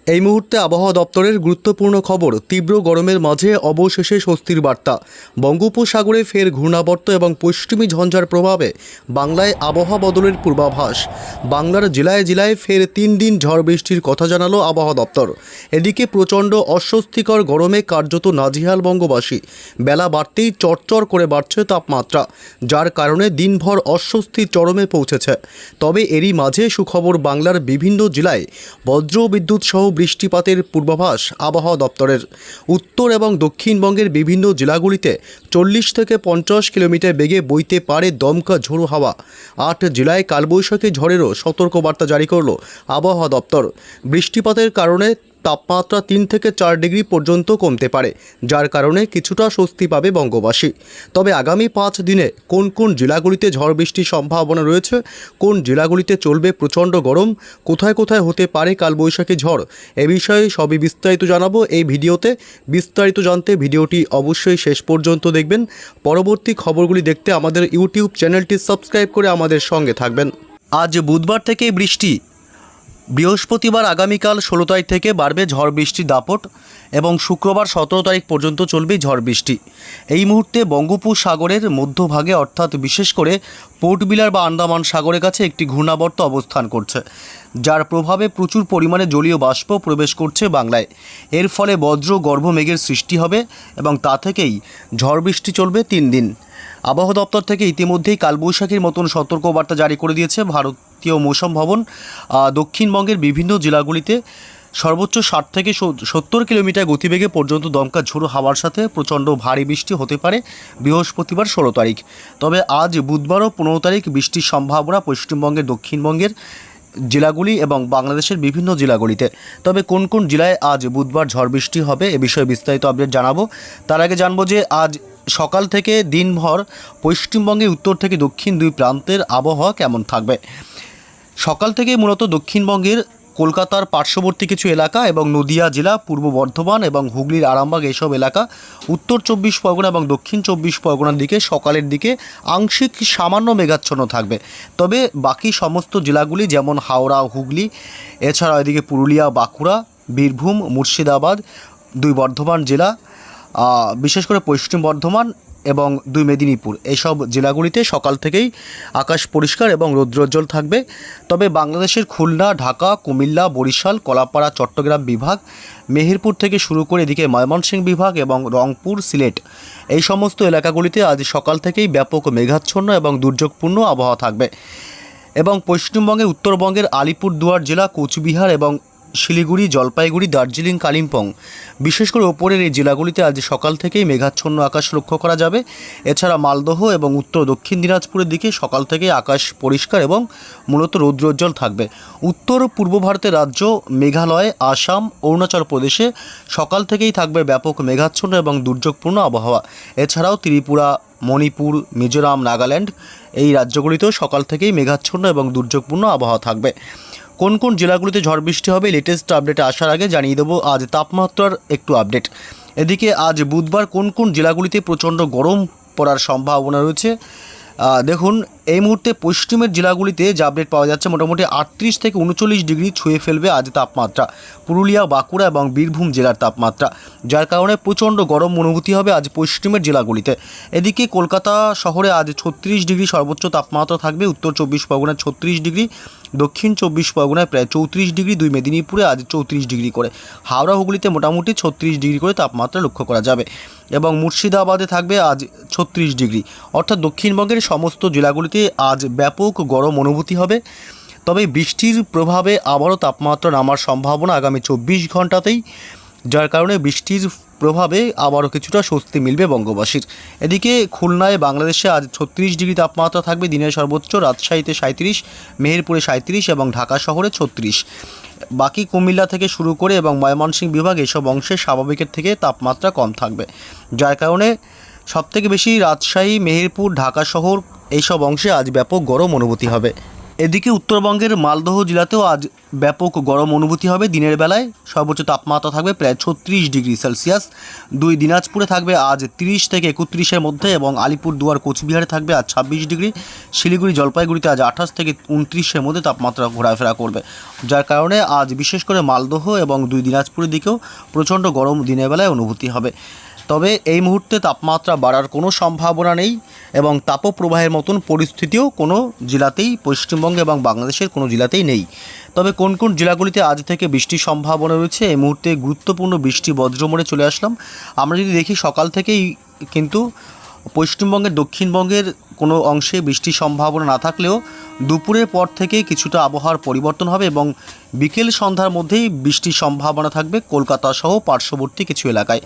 এই মুহূর্তে আবহাওয়া দপ্তরের গুরুত্বপূর্ণ খবর। তীব্র গরমের মাঝে অবশেষে স্বস্তির বার্তা। বঙ্গোপসাগরে ফের ঘূর্ণাবর্ত এবং পশ্চিমী ঝঞ্ঝার প্রভাবে বাংলায় আবহাওয়া বদলের পূর্বাভাস। বাংলার জেলায় জেলায় ফের 3 দিন ঝড় বৃষ্টির কথা জানালো আবহাওয়া দপ্তর। এদিকে প্রচণ্ড অস্বস্তিকর গরমে কার্যত নাজেহাল বঙ্গবাসী। বেলা বাড়তেই চড়চড় করে বাড়ছে তাপমাত্রা, যার কারণে দিনভর অস্বস্তি চরমে পৌঁছেছে। তবে এরই মাঝে সুখবর, বাংলার বিভিন্ন জেলায় বজ্র বিদ্যুৎ সহ বৃষ্টিপাতের পূর্বাভাস আবহাওয়া দপ্তরের। উত্তর এবং দক্ষিণবঙ্গের বিভিন্ন জেলাগুলিতে 40 থেকে 50 কিলোমিটার বেগে বইতে পারে দমকা ঝোড়ো হাওয়া। 8 জেলায় কালবৈশাখী ঝড়েরও সতর্কবার্তা জারি করল আবহাওয়া দপ্তর। বৃষ্টিপাতের কারণে তাপমাত্রা 3 থেকে 4 ডিগ্রি পর্যন্ত কমতে পারে, যার কারণে কিছুটা স্বস্তি পাবে বঙ্গবাসী। তবে আগামী 5 দিনে কোন কোন জেলাগুলিতে ঝড় বৃষ্টির সম্ভাবনা রয়েছে, কোন জেলাগুলিতে চলবে প্রচণ্ড গরম, কোথায় কোথায় হতে পারে কালবৈশাখী ঝড়, এ বিষয়ে সবই বিস্তারিত জানাবো এই ভিডিওতে। বিস্তারিত জানতে ভিডিওটি অবশ্যই শেষ পর্যন্ত দেখবেন। পরবর্তী খবরগুলি দেখতে আমাদের ইউটিউব চ্যানেলটি সাবস্ক্রাইব করে আমাদের সঙ্গে থাকবেন। আজ বুধবার থেকে বৃষ্টি। বৃহস্পতিবার আগামীকাল 16 তারিখ থেকে বাড়বে ঝড় বৃষ্টির দাপট এবং শুক্রবার 17 তারিখ পর্যন্ত চলবে ঝড় বৃষ্টি। এই মুহূর্তে বঙ্গোপসাগরের মধ্যভাগে অর্থাৎ বিশেষ করে পোর্ট বিলার বা আন্দামান সাগরের কাছে একটি ঘূর্ণাবর্ত অবস্থান করছে, যার প্রভাবে প্রচুর পরিমাণে জলীয় বাষ্প প্রবেশ করছে বাংলায়। এর ফলে বজ্র গর্ভ মেঘের সৃষ্টি হবে এবং তা থেকেই ঝড় বৃষ্টি চলবে 3 দিন। আবহাওয়া দপ্তর থেকে ইতিমধ্যেই কালবৈশাখীর মতন সতর্কবার্তা জারি করে দিয়েছে ভারতীয় মৌসুম ভবন। দক্ষিণবঙ্গের বিভিন্ন জেলাগুলিতে সর্বোচ্চ 60 থেকে 70 কিলোমিটার গতিবেগে পর্যন্ত দমকা ঝোড়ো হাওয়ার সাথে প্রচণ্ড ভারী বৃষ্টি হতে পারে বৃহস্পতিবার 16 তারিখ। তবে আজ বুধবারও 15 তারিখ বৃষ্টির সম্ভাবনা পশ্চিমবঙ্গের দক্ষিণবঙ্গের জেলাগুলি এবং বাংলাদেশের বিভিন্ন জেলাগুলিতে। তবে কোন কোন জেলায় আজ বুধবার ঝড় বৃষ্টি হবে এ বিষয়ে বিস্তারিত আপডেট জানাবো। তার আগে জানবো যে আজ সকাল থেকে দিনভর পশ্চিমবঙ্গের উত্তর থেকে দক্ষিণ দুই প্রান্তের আবহাওয়া কেমন থাকবে। সকাল থেকে মূলত দক্ষিণবঙ্গের কলকাতার পার্শ্ববর্তী কিছু এলাকা এবং নদিয়া জেলা, পূর্ব বর্ধমান এবং হুগলির আরামবাগ এইসব এলাকা, উত্তর 24 পরগনা এবং দক্ষিণ 24 পরগনার দিকে সকালের দিকে আংশিক সামান্য মেঘাচ্ছন্ন থাকবে। তবে বাকি সমস্ত জেলাগুলি যেমন হাওড়া, হুগলি, এছাড়া এদিকে পুরুলিয়া, বাঁকুড়া, বীরভূম, মুর্শিদাবাদ, 2 বর্ধমান জেলা, বিশেষ করে পশ্চিম বর্ধমান এবং 2 মেদিনীপুর, এইসব জেলাগুলিতে সকাল থেকেই আকাশ পরিষ্কার এবং রৌদ্রোজ্জ্বল থাকবে। তবে বাংলাদেশের খুলনা, ঢাকা, কুমিল্লা, বরিশাল, কলাপাড়া, চট্টগ্রাম বিভাগ, মেহেরপুর থেকে শুরু করে এদিকে ময়মনসিংহ বিভাগ এবং রংপুর, সিলেট, এই সমস্ত এলাকাগুলিতে আজ সকাল থেকেই ব্যাপক মেঘাচ্ছন্ন এবং দুর্যোগপূর্ণ আবহাওয়া থাকবে। এবং পশ্চিমবঙ্গের উত্তরবঙ্গের আলিপুরদুয়ার জেলা, কোচবিহার এবং শিলিগুড়ি, জলপাইগুড়ি, দার্জিলিং, কালিম্পং, বিশেষ করে ওপরের এই জেলাগুলিতে আজ সকাল থেকেই মেঘাচ্ছন্ন আকাশ লক্ষ্য করা যাবে। এছাড়া মালদহ এবং উত্তর দক্ষিণ দিনাজপুরের দিকে সকাল থেকেই আকাশ পরিষ্কার এবং মূলত রৌদ্রোজ্জ্বল থাকবে। উত্তর পূর্ব ভারতের রাজ্য মেঘালয়, আসাম, অরুণাচল প্রদেশে সকাল থেকেই থাকবে ব্যাপক মেঘাচ্ছন্ন এবং দুর্যোগপূর্ণ আবহাওয়া। এছাড়াও ত্রিপুরা, মণিপুর, মিজোরাম, নাগাল্যান্ড, এই রাজ্যগুলিতেও সকাল থেকেই মেঘাচ্ছন্ন এবং দুর্যোগপূর্ণ আবহাওয়া থাকবে। কোন কোন জেলাগুলিতে ঝড় বৃষ্টি হবে লেটেস্ট আপডেটে আসার আগে জানিয়ে দেবো আজ তাপমাত্রার একটু আপডেট। এদিকে আজ বুধবার কোন কোন জেলাগুলিতে প্রচণ্ড গরম পড়ার সম্ভাবনা রয়েছে দেখুন। এই মুহূর্তে পশ্চিমের জেলাগুলিতে যে আপডেট পাওয়া যাচ্ছে, মোটামুটি 38 থেকে 39 ডিগ্রি ছুঁয়ে ফেলবে আজ তাপমাত্রা পুরুলিয়া, বাঁকুড়া এবং বীরভূম জেলার তাপমাত্রা, যার কারণে প্রচণ্ড গরম অনুভূতি হবে আজ পশ্চিমের জেলাগুলিতে। এদিকে কলকাতা শহরে আজ 36 ডিগ্রি সর্বোচ্চ তাপমাত্রা থাকবে, উত্তর 24 পরগনায় 36 ডিগ্রি, দক্ষিণ 24 পরগনায় প্রায় 34 ডিগ্রি, 2 মেদিনীপুরে আজ 34 ডিগ্রি করে, হাওড়া, হুগলিতে মোটামুটি 36 ডিগ্রি করে তাপমাত্রা লক্ষ্য করা যাবে এবং মুর্শিদাবাদে থাকবে আজ 36 ডিগ্রি। অর্থাৎ দক্ষিণবঙ্গের সমস্ত জেলাগুলিতে আজ ব্যাপক গরম অনুভূতি হবে। তবে বৃষ্টির প্রভাবে আবারও তাপমাত্রা নামার সম্ভাবনা আগামী 24 ঘন্টাতেই, যার কারণে বৃষ্টির প্রভাবে আবারও কিছুটা স্বস্তি মিলবে বঙ্গবাসীর। এদিকে খুলনায় বাংলাদেশে আজ 36 ডিগ্রি তাপমাত্রা থাকবে দিনের সর্বোচ্চ, রাজশাহীতে 37, মেহেরপুরে 37 এবং ঢাকা শহরে 36। বাকি কুমিল্লা থেকে শুরু করে এবং ময়মনসিংহ বিভাগ এসব অংশে স্বাভাবিকের থেকে তাপমাত্রা কম থাকবে, যার কারণে সবথেকে বেশি রাজশাহী, মেহেরপুর, ঢাকা শহর এইসব অংশে আজ ব্যাপক গরম অনুভূতি হবে। এদিকে উত্তরবঙ্গের মালদহ জেলাতেও আজ ব্যাপক গরম অনুভূতি হবে। দিনের বেলায় সর্বোচ্চ তাপমাত্রা থাকবে প্রায় 36 ডিগ্রি সেলসিয়াস। দিনাজপুরে থাকবে আজ 30 থেকে 31-এর মধ্যে, এবং আলিপুরদুয়ার কোচবিহারে থাকবে আজ 26 ডিগ্রি। শিলিগুড়ি জলপাইগুড়িতে আজ 28 থেকে 29-এর মধ্যে তাপমাত্রা ঘোরাফেরা করবে, যার কারণে আজ বিশেষ করে মালদহ এবং দিনাজপুরের দিকেও প্রচণ্ড গরম দিনের বেলায় অনুভূতি হবে। তবে এই মুহূর্তে তাপমাত্রা বাড়ার কোনো সম্ভাবনা নেই, এবং তাপপ্রবাহের মতন পরিস্থিতিও কোনো জেলাতেই, পশ্চিমবঙ্গে এবং বাংলাদেশের কোনো জেলাতেই নেই। তবে কোন কোন জেলাগুলিতে আজ থেকে বৃষ্টির সম্ভাবনা রয়েছে, এই মুহূর্তে গুরুত্বপূর্ণ বৃষ্টি বজ্রমোড়ে চলে আসলাম। আমরা যদি দেখি সকাল থেকেই কিন্তু পশ্চিমবঙ্গের দক্ষিণবঙ্গের কোনো অংশে বৃষ্টির সম্ভাবনা না থাকলেও দুপুরের পর থেকে কিছুটা আবহাওয়ার পরিবর্তন হবে, এবং বিকেল সন্ধ্যার মধ্যেই বৃষ্টির সম্ভাবনা থাকবে কলকাতা সহ পার্শ্ববর্তী কিছু এলাকায়।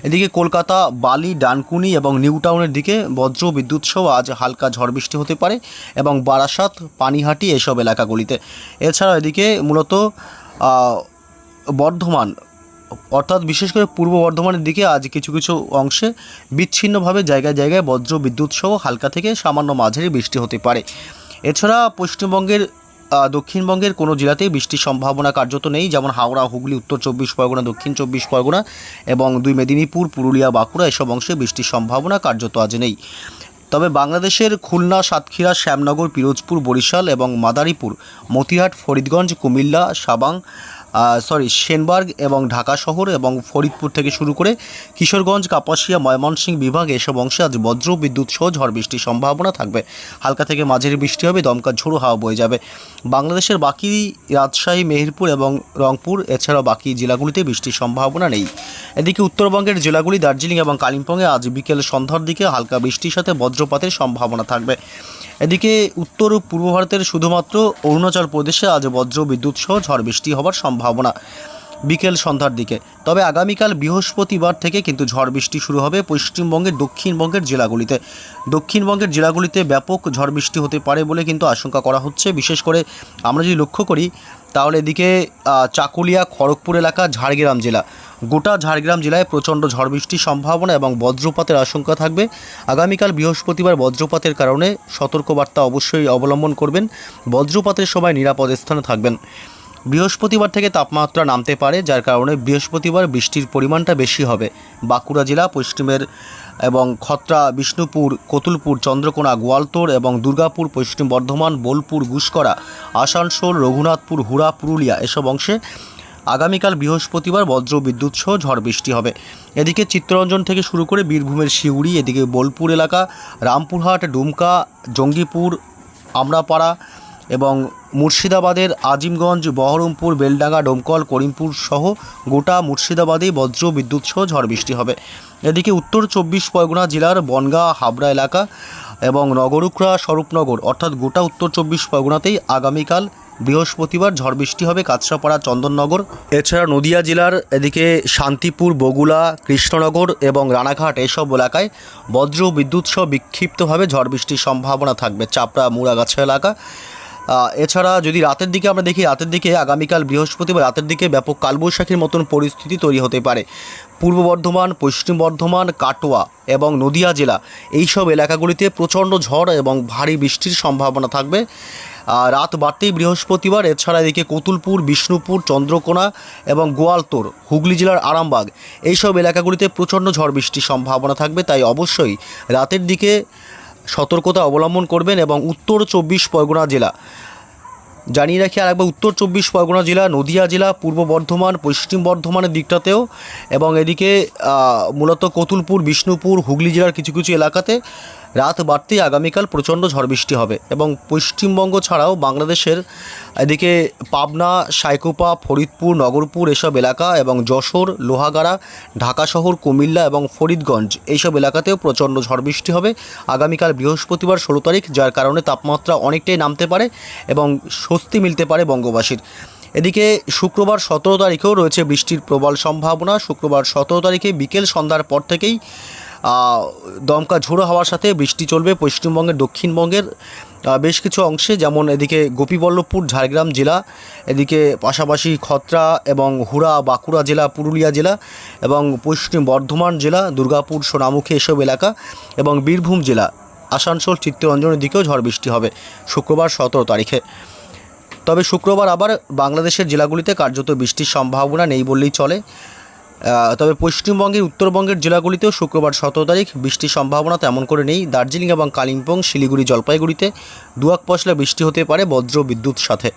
এদিকে কলকাতা, বালি, ডানকুনি এবং নিউ টাউনের দিকে বজ্র বিদ্যুৎ সহ আজ হালকা ঝড় বৃষ্টি হতে পারে, এবং বারাসাত, পানিহাটি এসব এলাকাগুলিতে। এছাড়াও এদিকে মূলত বর্ধমান, অর্থাৎ বিশেষ করে পূর্ব বর্ধমানের দিকে আজ কিছু কিছু অংশে বিচ্ছিন্নভাবে জায়গায় জায়গায় বজ্র বিদ্যুৎ সহ হালকা থেকে সামান্য মাঝারি বৃষ্টি হতে পারে। এছাড়া পশ্চিমবঙ্গের দক্ষিণবঙ্গের কোনো জেলাতেই বৃষ্টির সম্ভাবনা কার্যত নেই, যেমন হাওড়া, হুগলি, উত্তর 24 পরগনা, দক্ষিণ 24 পরগনা এবং 2 মেদিনীপুর, পুরুলিয়া, বাঁকুড়া এসব অংশে বৃষ্টির সম্ভাবনা কার্যত আজ নেই। তবে বাংলাদেশের খুলনা, সাতক্ষীরা, শ্যামনগর, পিরোজপুর, বরিশাল এবং মাদারীপুর, মতিহাট, ফরিদগঞ্জ, কুমিল্লা, সেনবার্গ এবং ঢাকা শহর এবং ফরিদপুর থেকে শুরু করে কিশোরগঞ্জ, কাপাসিয়া, ময়মনসিংহ বিভাগ এসব অংশে আজ বজ্র বিদ্যুৎ সহ ঝড় বৃষ্টির সম্ভাবনা থাকবে। হালকা থেকে মাঝারি বৃষ্টি হবে, দমকা ঝোড়ো হাওয়া বয়ে যাবে। বাংলাদেশের বাকি রাজশাহী, মেহেরপুর এবং রংপুর এছাড়াও বাকি জেলাগুলিতে বৃষ্টির সম্ভাবনা নেই। এদিকে উত্তরবঙ্গের জেলাগুলি দার্জিলিং এবং কালিম্পংয়ে আজ বিকেল সন্ধ্যার দিকে হালকা বৃষ্টির সাথে বজ্রপাতের সম্ভাবনা থাকবে। এদিকে উত্তর ও পূর্ব ভারতের শুধুমাত্র অরুণাচল প্রদেশে আজ বজ্র বিদ্যুৎ সহ ঝড় বৃষ্টি হওয়ার সম্ভাবনা বিকেল সন্ধ্যার দিকে। তবে আগামীকাল বৃহস্পতিবার থেকে কিন্তু ঝড় বৃষ্টি শুরু হবে পশ্চিমবঙ্গের দক্ষিণবঙ্গের জেলাগুলিতে। দক্ষিণবঙ্গের জেলাগুলিতে ব্যাপক ঝড় বৃষ্টি হতে পারে বলে কিন্তু আশঙ্কা করা হচ্ছে। বিশেষ করে আমরা যদি লক্ষ্য করি তাহলে এদিকে চাকুলিয়া, খড়গপুর এলাকা, ঝাড়গ্রাম জেলা, গোটা ঝাড়গ্রাম জেলায় প্রচণ্ড ঝড় বৃষ্টির সম্ভাবনা এবং বজ্রপাতের আশঙ্কা থাকবে। আগামীকাল বৃহস্পতিবার বজ্রপাতের কারণে সতর্কবার্তা অবশ্যই অবলম্বন করবেন। বজ্রপাতের সময় নিরাপদ স্থানে থাকবেন। বৃহস্পতিবার থেকে তাপমাত্রা নামতে পারে, যার কারণে বৃহস্পতিবার বৃষ্টির পরিমাণটা বেশি হবে। বাঁকুড়া জেলা, পশ্চিমের এবং খত্রা, বিষ্ণুপুর, কতুলপুর, চন্দ্রকোনা, গোয়ালতোর এবং দুর্গাপুর, পশ্চিম বর্ধমান, বোলপুর, গুসকরা, আসানসোল, রঘুনাথপুর, হুড়া, পুরুলিয়া এসব অংশে আগামীকাল বৃহস্পতিবার বজ্র বিদ্যুৎ সহ ঝড় বৃষ্টি হবে। এদিকে চিত্তরঞ্জন থেকে শুরু করে বীরভূমের সিউড়ি, এদিকে বোলপুর এলাকা, রামপুরহাট, ডুমকা, জঙ্গিপুর, আমরাপাড়া এবং মুর্শিদাবাদের আজিমগঞ্জ, বহরমপুর, বেলডাঙ্গা, ডোমকল, করিমপুর সহ গোটা মুর্শিদাবাদেই বজ্র বিদ্যুৎ সহ ঝড় বৃষ্টি হবে। এদিকে উত্তর 24 পরগনা জেলার বনগাঁ, হাবড়া এলাকা এবং নগরুকড়া, স্বরূপনগর অর্থাৎ গোটা উত্তর 24 পরগনাতেই আগামীকাল বৃহস্পতিবার ঝড় বৃষ্টি হবে। কাঁচরাপাড়া, চন্দননগর এছাড়া নদিয়া জেলার এদিকে শান্তিপুর, বগুলা, কৃষ্ণনগর এবং রানাঘাট এসব এলাকায় বজ্র বিদ্যুৎ সহ বিক্ষিপ্তভাবে ঝড় বৃষ্টির সম্ভাবনা থাকবে। চাপড়া, মুড়াগাছা এলাকা। এছাড়া যদি রাতের দিকে আমরা দেখি, রাতের দিকে আগামীকাল বৃহস্পতিবার রাতের দিকে ব্যাপক কালবৈশাখীর মতন পরিস্থিতি তৈরি হতে পারে। পূর্ব বর্ধমান, পশ্চিম বর্ধমান, কাটোয়া এবং নদিয়া জেলা এইসব এলাকাগুলিতে প্রচণ্ড ঝড় এবং ভারী বৃষ্টির সম্ভাবনা থাকবে রাত বাড়তেই বৃহস্পতিবার। এছাড়া এদিকে কতুলপুর, বিষ্ণুপুর, চন্দ্রকোনা এবং গোয়ালতোর, হুগলি জেলার আরামবাগ এইসব এলাকাগুলিতে প্রচণ্ড ঝড় বৃষ্টির সম্ভাবনা থাকবে। তাই অবশ্যই রাতের দিকে সতর্কতা অবলম্বন করবেন। এবং উত্তর 24 পরগনা জেলা জানিয়ে রাখি আরেকবার, উত্তর 24 পরগনা জেলা, নদিয়া জেলা, পূর্ব বর্ধমান, পশ্চিম বর্ধমানের দিকটাতেও এবং এদিকে মূলত কতুলপুর, বিষ্ণুপুর, হুগলি জেলার কিছু কিছু এলাকাতে রাত বাড়তেই আগামীকাল প্রচণ্ড ঝড় বৃষ্টি হবে। এবং পশ্চিমবঙ্গ ছাড়াও বাংলাদেশের এদিকে পাবনা, সাইকোপা, ফরিদপুর, নগরপুর এসব এলাকা এবং যশোর, লোহাগাড়া, ঢাকা শহর, কুমিল্লা এবং ফরিদগঞ্জ এইসব এলাকাতেও প্রচণ্ড ঝড় বৃষ্টি হবে আগামীকাল বৃহস্পতিবার 16 তারিখ, যার কারণে তাপমাত্রা অনেকটাই নামতে পারে এবং স্বস্তি মিলতে পারে বঙ্গবাসীর। এদিকে শুক্রবার 17 তারিখেও রয়েছে বৃষ্টির প্রবল সম্ভাবনা। শুক্রবার 17 তারিখে বিকেল সন্ধ্যার পর থেকেই দমকা ঝোড়ো হওয়ার সাথে বৃষ্টি চলবে পশ্চিমবঙ্গের দক্ষিণবঙ্গের বেশ কিছু অংশে, যেমন এদিকে গোপীবল্লভপুর, ঝাড়গ্রাম জেলা, এদিকে পাশাপাশি খত্রা এবং হুড়া, বাঁকুড়া জেলা, পুরুলিয়া জেলা এবং পশ্চিম বর্ধমান জেলা, দুর্গাপুর, সোনামুখী এসব এলাকা এবং বীরভূম জেলা আসানসোল, চিত্তরঞ্জনের দিকেও ঝড় বৃষ্টি হবে শুক্রবার 17 তারিখে। তবে শুক্রবার আবার বাংলাদেশের জেলাগুলিতে কার্যত বৃষ্টির সম্ভাবনা নেই বললেই চলে। তবে পশ্চিমবঙ্গের উত্তরবঙ্গের জেলাগুলিতেও শুক্রবার 17 তারিখ বৃষ্টির সম্ভাবনা তেমন করে নেই। দার্জিলিং এবং কালিম্পং, শিলিগুড়ি, জলপাইগুড়িতে দুয়াক পশলা বৃষ্টি হতে পারে বজ্র বিদ্যুৎ সাথে।